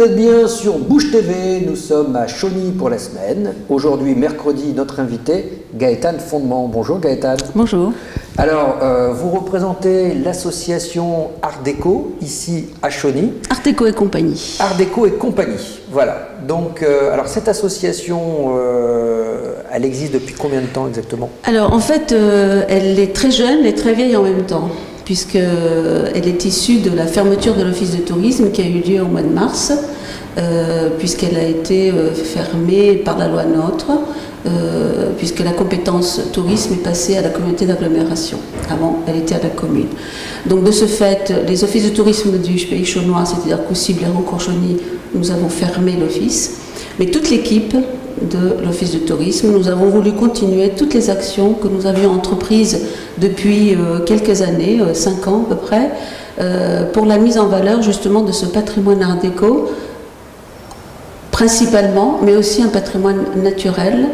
êtes bien sur Bouche TV, nous sommes à Chauny pour la semaine. Aujourd'hui, mercredi, notre invité, Gaëtane Fondement. Bonjour Gaëtane. Bonjour. Alors, vous représentez l'association Art Déco, ici à Chauny. Art Déco et compagnie. Art Déco et compagnie, voilà. Donc, alors cette association, elle existe depuis combien de temps exactement? Alors, en fait, elle est très jeune et très vieille en même temps, puisqu'elle est issue de la fermeture de l'office de tourisme qui a eu lieu au mois de mars, puisqu'elle a été fermée par la loi NOTRe, puisque la compétence tourisme est passée à la communauté d'agglomération. Avant, elle était à la commune. Donc, de ce fait, les offices de tourisme du pays chaunois, c'est-à-dire Coucy, Blaireau, Courchauny, nous avons fermé l'office. Mais toute l'équipe de l'office de tourisme, nous avons voulu continuer toutes les actions que nous avions entreprises depuis quelques années, 5 ans à peu près, pour la mise en valeur justement de ce patrimoine art déco, principalement, mais aussi un patrimoine naturel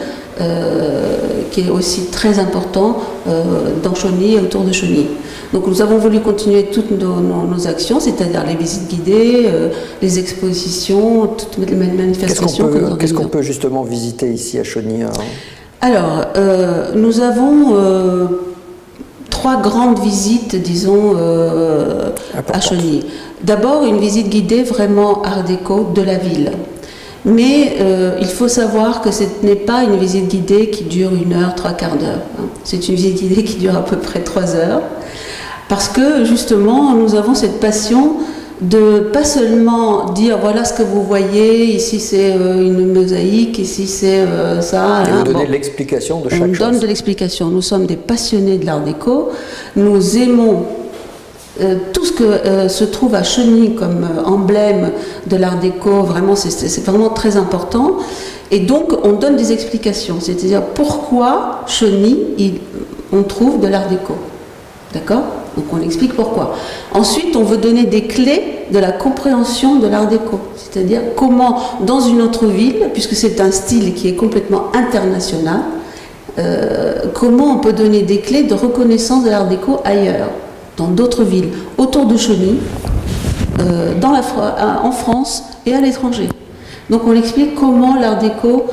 qui est aussi très important dans Chauny et autour de Chauny. Donc nous avons voulu continuer toutes nos actions, c'est-à-dire les visites guidées, les expositions, toutes les manifestations que nous organisons. Qu'est-ce qu'on peut justement visiter ici à Chauny, hein? Alors, nous avons 3 grandes visites, disons, à Chauny. D'abord, une visite guidée vraiment art déco de la ville. Mais il faut savoir que ce n'est pas une visite guidée qui dure 1 heure, 3/4 d'heure. Hein. C'est une visite guidée qui dure à peu près 3 heures. Parce que justement, nous avons cette passion de pas seulement dire voilà ce que vous voyez, ici c'est une mosaïque, ici c'est ça. Et vous donnez l'explication de chaque chose. On donne de l'explication. Nous sommes des passionnés de l'art déco. Nous aimons tout ce que se trouve à Chauny comme emblème de l'art déco. Vraiment, c'est vraiment très important. Et donc, on donne des explications. C'est-à-dire pourquoi Chauny, on trouve de l'art déco. D'accord ? Donc on explique pourquoi. Ensuite, on veut donner des clés de la compréhension de l'art déco. C'est-à-dire comment, dans une autre ville, puisque c'est un style qui est complètement international, comment on peut donner des clés de reconnaissance de l'art déco ailleurs, dans d'autres villes, autour de Chauny, en France et à l'étranger. Donc on explique comment l'art déco,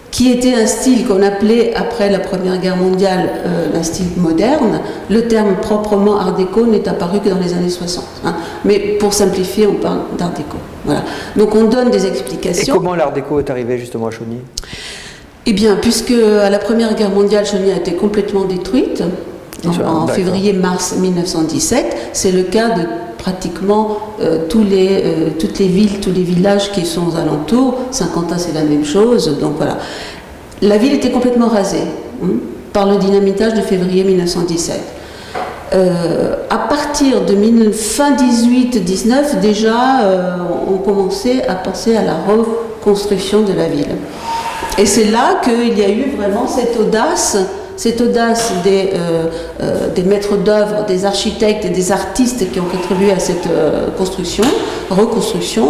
qui était un style qu'on appelait, après la Première Guerre mondiale, un style moderne. Le terme proprement art déco n'est apparu que dans les années 60. Hein. Mais pour simplifier, on parle d'art déco. Voilà. Donc on donne des explications. Et comment l'art déco est arrivé justement à Chauny? Eh bien, puisque à la Première Guerre mondiale, Chauny a été complètement détruite, en février-mars 1917, c'est le cas de pratiquement toutes les villes, tous les villages qui sont aux alentours. Saint-Quentin, c'est la même chose. Donc voilà. La ville était complètement rasée par le dynamitage de février 1917. À partir de fin 18-19, déjà, on commençait à penser à la reconstruction de la ville. Et c'est là qu'il y a eu vraiment cette audace des maîtres d'œuvre, des architectes et des artistes qui ont contribué à cette reconstruction,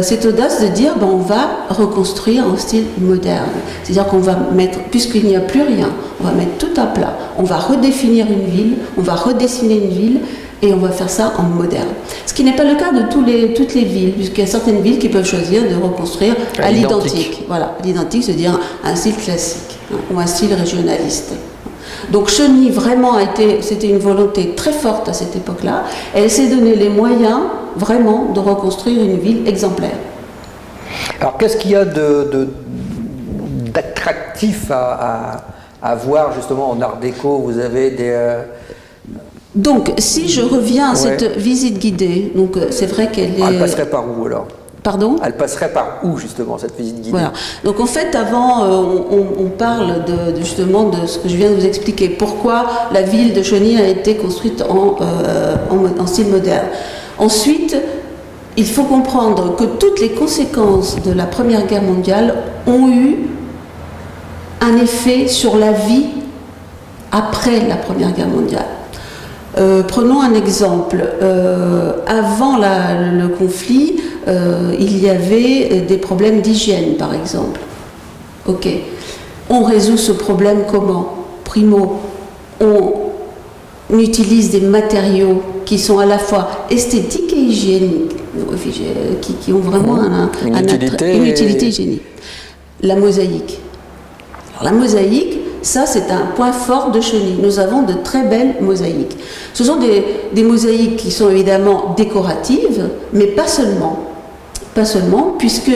cette audace de dire on va reconstruire en style moderne. C'est-à-dire qu'on va mettre, puisqu'il n'y a plus rien, on va mettre tout à plat, on va redéfinir une ville, on va redessiner une ville et on va faire ça en moderne. Ce qui n'est pas le cas de toutes les villes, puisqu'il y a certaines villes qui peuvent choisir de reconstruire à l'identique. Voilà, l'identique, c'est-à-dire un style classique ou un style régionaliste. Donc Chauny, vraiment, c'était une volonté très forte à cette époque-là. Elle s'est donné les moyens, vraiment, de reconstruire une ville exemplaire. Alors, qu'est-ce qu'il y a d'attractif à voir, justement, en art déco? Vous avez des... Donc, si je reviens à cette visite guidée, donc c'est vrai qu'elle est... Elle passerait par où, alors? Pardon ? Elle passerait par où, justement, cette visite guidée? Voilà. Donc, en fait, avant, on parle justement de ce que je viens de vous expliquer. Pourquoi la ville de Chauny a été construite en style moderne. Ensuite, il faut comprendre que toutes les conséquences de la Première Guerre mondiale ont eu un effet sur la vie après la Première Guerre mondiale. Prenons un exemple. Avant le conflit, il y avait des problèmes d'hygiène, par exemple. Ok. On résout ce problème comment? Primo, on utilise des matériaux qui sont à la fois esthétiques et hygiéniques. qui ont vraiment une utilité hygiénique. La mosaïque. Alors, la mosaïque, ça c'est un point fort de Chauny. Nous avons de très belles mosaïques. Ce sont des mosaïques qui sont évidemment décoratives, mais pas seulement. Pas seulement, puisque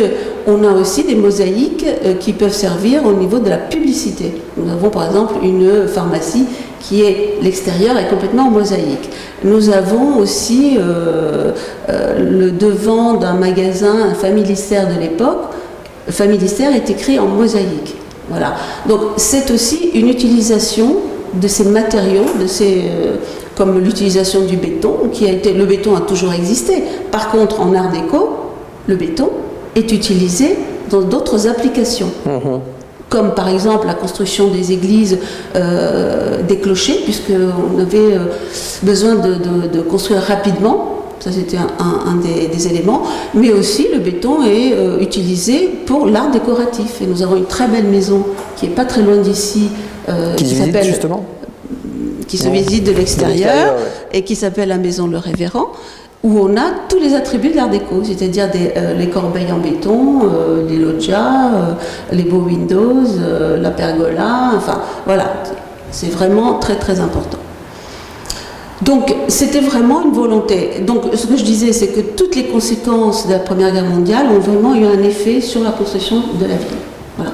on a aussi des mosaïques qui peuvent servir au niveau de la publicité. Nous avons par exemple une pharmacie qui est, l'extérieur est complètement en mosaïque. Nous avons aussi le devant d'un magasin, un Familistère de l'époque. Familistère est écrit en mosaïque. Voilà. Donc c'est aussi une utilisation de ces matériaux, comme l'utilisation du béton, le béton a toujours existé. Par contre, en art déco, le béton est utilisé dans d'autres applications, comme par exemple la construction des églises, des clochers, puisqu'on avait besoin de construire rapidement. Ça, c'était un des éléments. Mais aussi, le béton est utilisé pour l'art décoratif. Et nous avons une très belle maison qui n'est pas très loin d'ici, qui s'appelle justement qui se visite de l'extérieur, et qui s'appelle la Maison Le Révérend, où on a tous les attributs de l'art déco, c'est-à-dire les corbeilles en béton, les loggias, les beaux windows, la pergola, enfin voilà, c'est vraiment très très important. Donc c'était vraiment une volonté. Donc ce que je disais, c'est que toutes les conséquences de la Première Guerre mondiale ont vraiment eu un effet sur la construction de la ville. Voilà.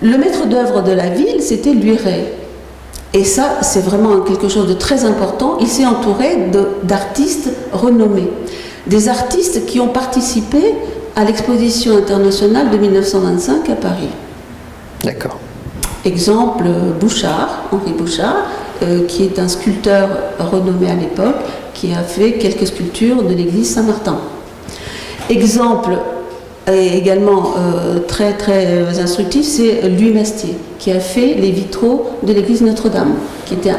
Le maître d'œuvre de la ville, c'était Louis Rey. Et ça, c'est vraiment quelque chose de très important. Il s'est entouré d'artistes renommés. Des artistes qui ont participé à l'exposition internationale de 1925 à Paris. D'accord. Exemple, Bouchard, Henri Bouchard, qui est un sculpteur renommé à l'époque, qui a fait quelques sculptures de l'église Saint-Martin. Exemple également très très instructif, c'est Louis Mastier, qui a fait les vitraux de l'église Notre-Dame, qui était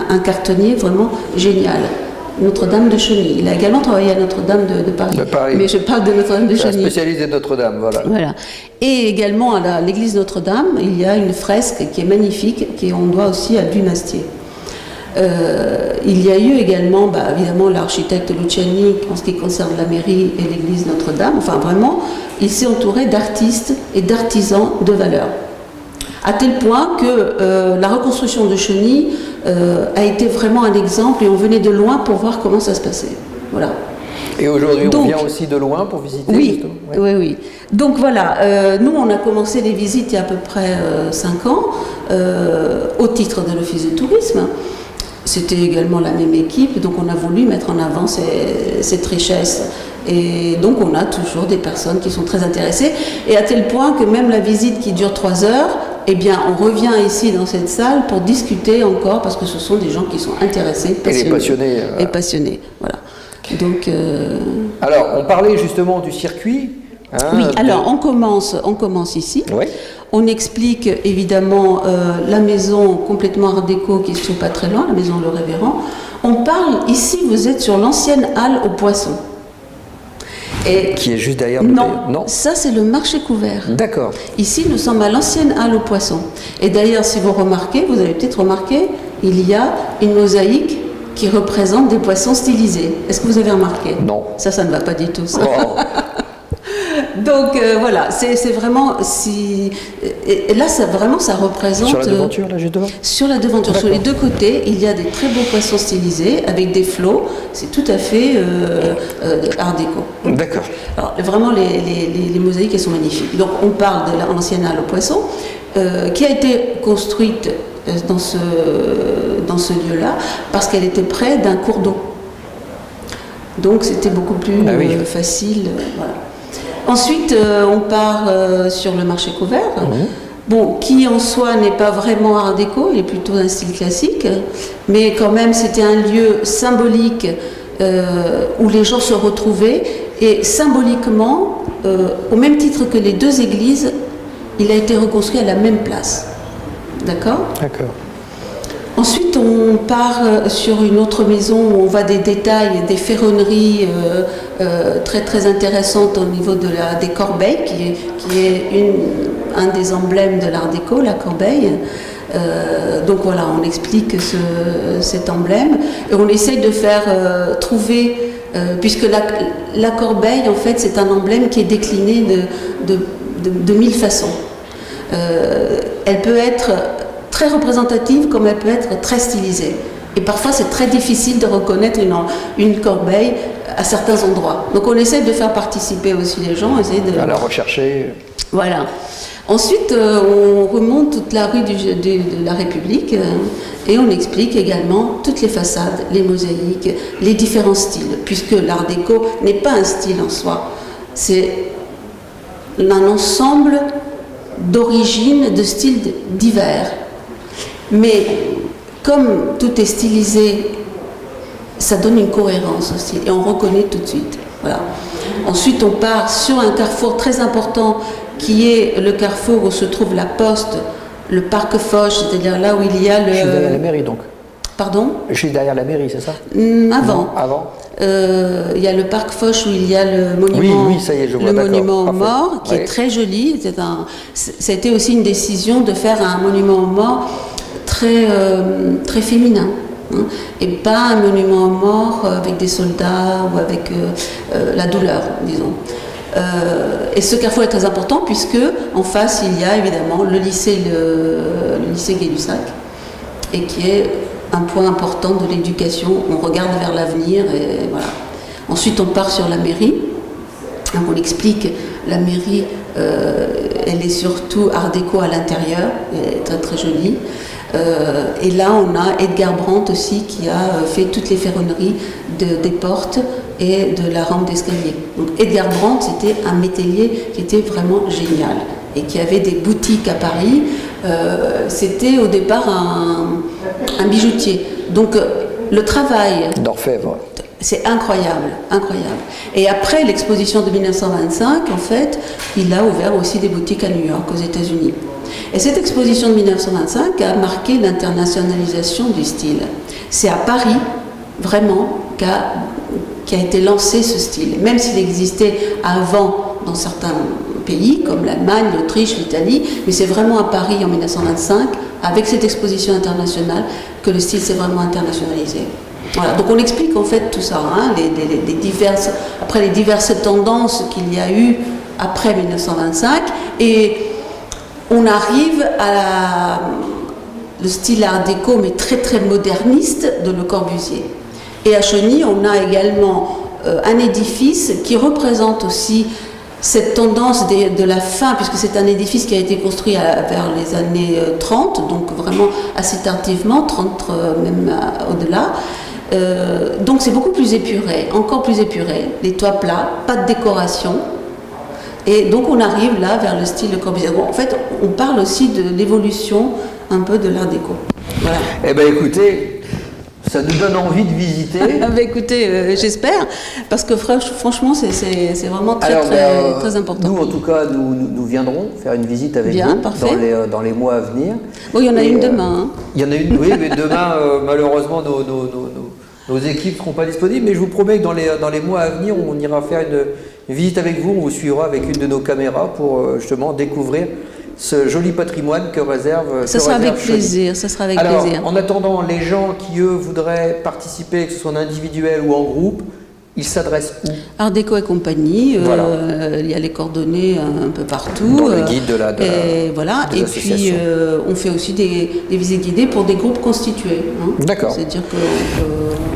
un cartonnier vraiment génial. Notre-Dame de Chauny. Il a également travaillé à Notre-Dame de Paris. Mais je parle de Notre-Dame de Chauny. Un spécialiste de Notre-Dame, voilà. Et également à l'église Notre-Dame, il y a une fresque qui est magnifique, qu'on doit aussi à Louis Mastier. Il y a eu également, évidemment, l'architecte Luciani en ce qui concerne la mairie et l'église Notre-Dame. Enfin, vraiment, il s'est entouré d'artistes et d'artisans de valeur. À tel point que la reconstruction de Chauny a été vraiment un exemple et on venait de loin pour voir comment ça se passait. Voilà. Et aujourd'hui, on vient aussi de loin pour visiter. Oui, oui. Donc voilà, nous on a commencé les visites il y a à peu près 5 ans au titre de l'Office de tourisme. C'était également la même équipe, donc on a voulu mettre en avant cette richesse. Et donc on a toujours des personnes qui sont très intéressées, et à tel point que même la visite qui dure 3 heures, eh bien on revient ici dans cette salle pour discuter encore, parce que ce sont des gens qui sont intéressés, passionnés. Et passionnés, voilà. Donc, alors, on parlait justement du circuit. Oui, alors on commence ici. Oui. On explique évidemment la maison complètement art déco qui se trouve pas très loin, la maison Le Révérend. On parle ici, vous êtes sur l'ancienne halle aux poissons. Et qui est juste derrière non, ça c'est le marché couvert. D'accord. Ici nous sommes à l'ancienne halle aux poissons. Et d'ailleurs si vous remarquez, vous avez peut-être remarqué, il y a une mosaïque qui représente des poissons stylisés. Est-ce que vous avez remarqué? Non. Ça ne va pas du tout, ça. Oh. Donc voilà, c'est vraiment... Et là, ça représente... Sur la devanture, là, juste devant? Sur la devanture. Sur les deux côtés, il y a des très beaux poissons stylisés, avec des flots. C'est tout à fait art déco. D'accord. Alors, vraiment, les mosaïques, elles sont magnifiques. Donc, on parle de l'ancienne halle aux poissons, qui a été construite dans ce lieu-là, parce qu'elle était près d'un cours d'eau. Donc, c'était beaucoup plus facile. Voilà. Ensuite, on part sur le marché couvert, qui en soi n'est pas vraiment art déco, il est plutôt un style classique, mais quand même c'était un lieu symbolique où les gens se retrouvaient, et symboliquement, au même titre que les deux églises, il a été reconstruit à la même place. D'accord ? D'accord. Ensuite, on part sur une autre maison où on voit des détails, des ferronneries très très intéressantes au niveau des corbeilles, qui est un des emblèmes de l'art déco, la corbeille. Donc voilà, on explique cet emblème et on essaye de faire trouver puisque la corbeille, en fait, c'est un emblème qui est décliné de 1000 façons. Elle peut être très représentative comme elle peut être très stylisée. Et parfois, c'est très difficile de reconnaître une corbeille à certains endroits. Donc, on essaie de faire participer aussi les gens, essayer de la rechercher. Voilà. Ensuite, on remonte toute la rue de la République et on explique également toutes les façades, les mosaïques, les différents styles, puisque l'art déco n'est pas un style en soi, c'est un ensemble d'origines, de styles divers. Mais comme tout est stylisé, ça donne une cohérence aussi et on reconnaît tout de suite. Voilà. Ensuite, on part sur un carrefour très important qui est le carrefour où se trouve la Poste, le parc Foch, c'est-à-dire là où il y a le... Je suis derrière la mairie donc. Pardon ? Je suis derrière la mairie, c'est ça ? Avant. Non, avant. Il y a le parc Foch où il y a le monument, oui, ça y est, je vois, le monument aux parfait. morts, qui est très joli. Ça a été aussi une décision de faire un monument aux morts très féminin. Hein, et pas un monument aux morts avec des soldats ou avec la douleur, disons. Et ce carrefour est très important puisque en face il y a évidemment le lycée Gay-Lussac et qui est un point important de l'éducation. On regarde vers l'avenir et voilà. Ensuite on part sur la mairie. Donc on explique la mairie, elle est surtout art déco à l'intérieur, elle est très très jolie. Et là on a Edgar Brandt aussi qui a fait toutes les ferronneries des portes et de la rampe d'escalier. Donc Edgar Brandt, c'était un métayer qui était vraiment génial et qui avait des boutiques à Paris. C'était au départ un bijoutier. Donc le travail d'orfèvre, c'est incroyable, incroyable. Et après l'exposition de 1925, en fait, il a ouvert aussi des boutiques à New York, aux États-Unis. Et cette exposition de 1925 a marqué l'internationalisation du style. C'est à Paris, vraiment, qu'a été lancé ce style, même s'il existait avant dans certains pays, comme l'Allemagne, l'Autriche, l'Italie, mais c'est vraiment à Paris en 1925, avec cette exposition internationale, que le style s'est vraiment internationalisé. Voilà, donc on explique en fait tout ça, hein, les diverses tendances qu'il y a eu après 1925, et on arrive à le style art déco, mais très très moderniste de Le Corbusier. Et à Chauny, on a également un édifice qui représente aussi cette tendance de la fin, puisque c'est un édifice qui a été construit vers les années 30, donc vraiment assez tardivement, 30 même au-delà. Donc c'est beaucoup plus épuré, encore plus épuré, les toits plats, pas de décoration. Et donc on arrive là vers le style de Corbusier. Bon, en fait, on parle aussi de l'évolution un peu de l'art déco. Voilà. Eh bien écoutez, ça nous donne envie de visiter. Écoutez, j'espère, parce que franchement, c'est vraiment très important. Nous, en tout cas, nous viendrons faire une visite avec vous dans les mois à venir. Oui, il y en a une demain. Hein. Il y en a une, oui, mais demain, malheureusement, nos équipes ne seront pas disponibles, mais je vous promets que dans les mois à venir, on ira faire une visite avec vous, on vous suivra avec une de nos caméras pour justement découvrir ce joli patrimoine que réserve Ça sera avec plaisir, ça sera avec plaisir. En attendant, les gens qui, eux, voudraient participer, que ce soit en individuel ou en groupe, ils s'adressent où ? Art Déco et compagnie, voilà. Il y a les coordonnées un peu partout. Dans le guide et voilà. Et puis on fait aussi des visites guidées pour des groupes constitués. Hein. D'accord. C'est-à-dire que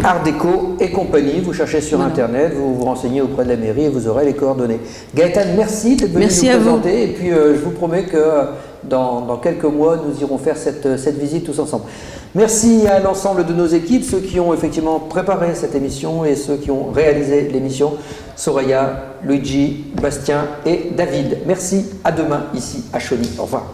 Art Déco et compagnie, vous cherchez sur Internet, vous vous renseignez auprès de la mairie et vous aurez les coordonnées. Gaëtane, merci d'être venu nous présenter. Et puis je vous promets que dans quelques mois, nous irons faire cette visite tous ensemble. Merci à l'ensemble de nos équipes, ceux qui ont effectivement préparé cette émission et ceux qui ont réalisé l'émission, Soraya, Luigi, Bastien et David. Merci, à demain ici à Chauny. Au revoir.